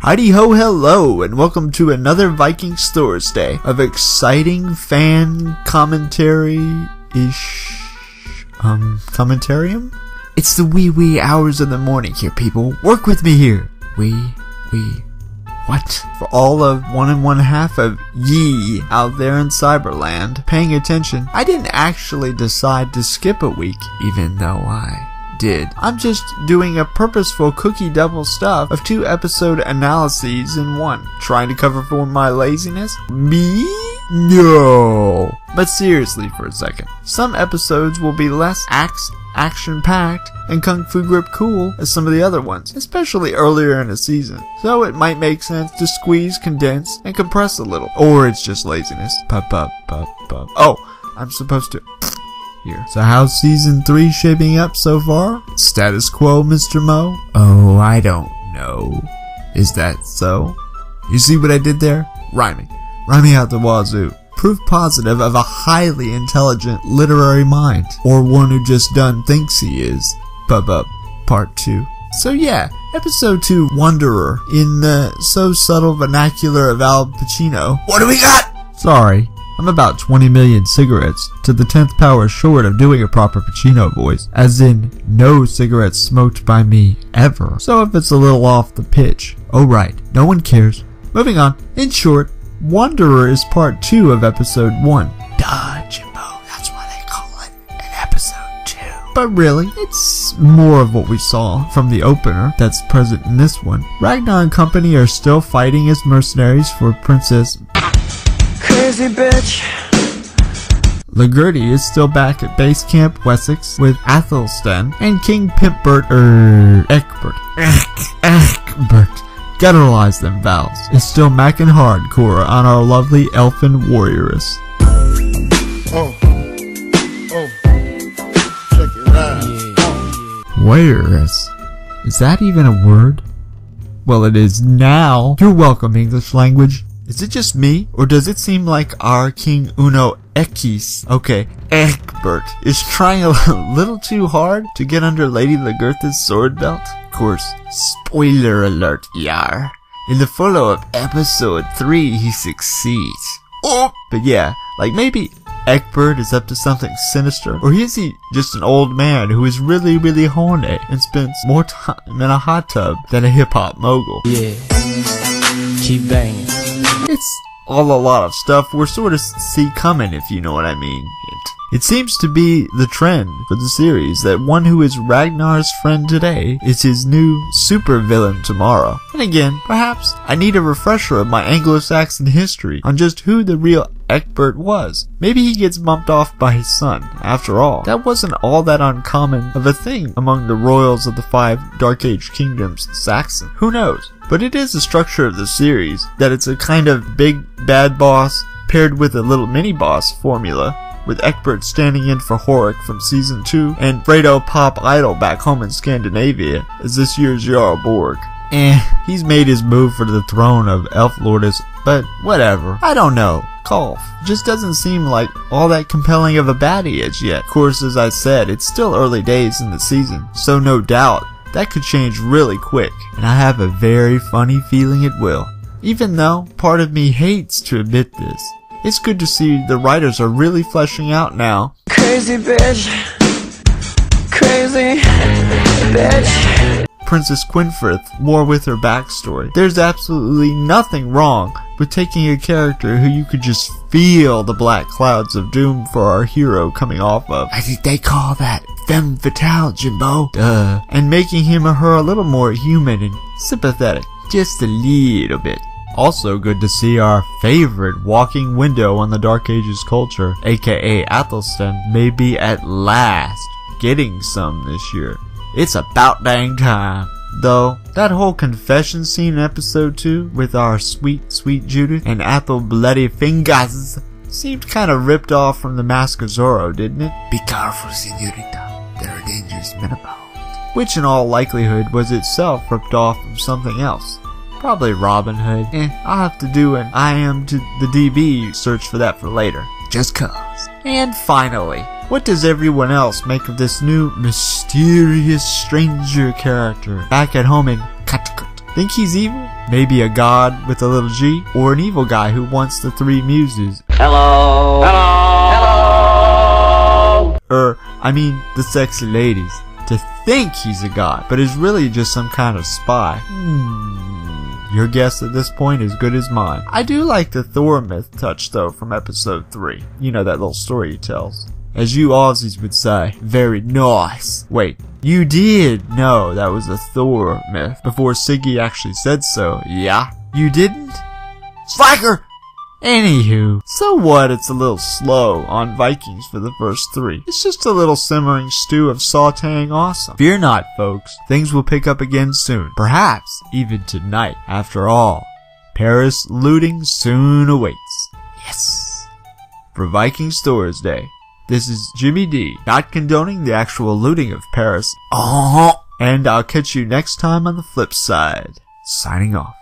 Heidi ho hello, and welcome to another Vikings Thorsday of exciting fan commentary-ish, commentarium? It's the wee hours of the morning here, people. Work with me here. What? For all of 1 1/2 of ye out there in Cyberland paying attention, I didn't actually decide to skip a week, even though I did. I'm just doing a purposeful cookie double stuff of 2 episode analyses in one, trying to cover for my laziness. Me? No. But seriously for a second, some episodes will be less action-packed and kung fu grip cool as some of the other ones, especially earlier in the season. So it might make sense to squeeze, condense, and compress a little. Or it's just laziness. Oh, I'm supposed to here. So how's season 3 shaping up so far? Status quo, Mr. Mo? Oh, I don't know. Is that so? You see what I did there? Rhyming out the wazoo. Proof positive of a highly intelligent literary mind. Or one who just done thinks he is. Part 2. So yeah, episode 2, Wanderer, in the so subtle vernacular of Al Pacino. What do we got? Sorry, I'm about 20 million cigarettes to the 10th power short of doing a proper Pacino voice, as in, no cigarettes smoked by me, ever. So if it's a little off the pitch, oh right, no one cares. Moving on, in short, Wanderer is part 2 of episode 1. Duh, Jimbo, that's why they call it an episode 2. But really, it's more of what we saw from the opener that's present in this one. Ragnar and company are still fighting as mercenaries for Princess Crazy Bitch. Ligurdi is still back at base camp Wessex with Athelstan and King Ecbert. Gutturalize them vowels. Is still macking hardcore on our lovely elfin warrioress. Check it out. Warrioress? Is that even a word? Well, it is now. You're welcome, English language. Is it just me, or does it seem like our King Uno Ecbert, is trying a little too hard to get under Lady Ligurtha's sword belt? Of course, spoiler alert, yar. In the follow-up episode 3, he succeeds. Oh! But yeah, like maybe Ecbert is up to something sinister, or is he just an old man who is really horny and spends more time in a hot tub than a hip-hop mogul? Yeah, keep banging. It's all a lot of stuff we're sort of see coming, if you know what I mean. It seems to be the trend for the series that one who is Ragnar's friend today is his new supervillain tomorrow. And again, perhaps I need a refresher of my Anglo-Saxon history on just who the real Ecbert was. Maybe he gets bumped off by his son. After all, that wasn't all that uncommon of a thing among the royals of the 5 Dark Age kingdoms, Saxon. Who knows? But it is the structure of the series that it's a kind of big bad boss paired with a little mini-boss formula, with Ecbert standing in for Horik from season 2 and Fredo Pop Idol back home in Scandinavia as this year's Jarl Borg. He's made his move for the throne of Elf Lordess, but whatever. I don't know. Kalf just doesn't seem like all that compelling of a baddie as yet. Of course, as I said, it's still early days in the season, so no doubt that could change really quick, and I have a very funny feeling it will. Even though part of me hates to admit this, it's good to see the writers are really fleshing out now. Crazy bitch. Crazy bitch. Princess Kwinfrith, more with her backstory. There's absolutely nothing wrong with taking a character who you could just feel the black clouds of doom for our hero coming off of. I think they call that femme fatale, Jimbo. Duh. And making him or her a little more human and sympathetic. Just a little bit. Also good to see our favorite walking window on the Dark Ages culture, aka Athelstan, maybe at last getting some this year. It's about dang time. Though, that whole confession scene in episode 2 with our sweet Judith and Athel bloody fingers seemed kinda ripped off from the Mask of Zorro, didn't it? Be careful, señorita. There are dangerous men about. Which in all likelihood was itself ripped off from something else. Probably Robin Hood. I'll have to do an I am to the DB search for that for later. Just cause. And finally, what does everyone else make of this new mysterious stranger character back at home in Kattigut? Think he's evil? Maybe a god with a little g? Or an evil guy who wants the three muses? Hello. Hello. Hello. I mean, the sexy ladies. To think he's a god, but is really just some kind of spy. Your guess at this point is good as mine. I do like the Thor myth touch though from episode 3. You know, that little story he tells. As you Aussies would say, very nice. Wait, you did know that was a Thor myth before Siggy actually said so, yeah? You didn't? Slacker! Anywho, so what, it's a little slow on Vikings for the first 3. It's just a little simmering stew of sauteing awesome. Fear not, folks. Things will pick up again soon. Perhaps even tonight. After all, Paris looting soon awaits. Yes. For Vikings Thorsday, this is Jimmy D, not condoning the actual looting of Paris. And I'll catch you next time on the flip side. Signing off.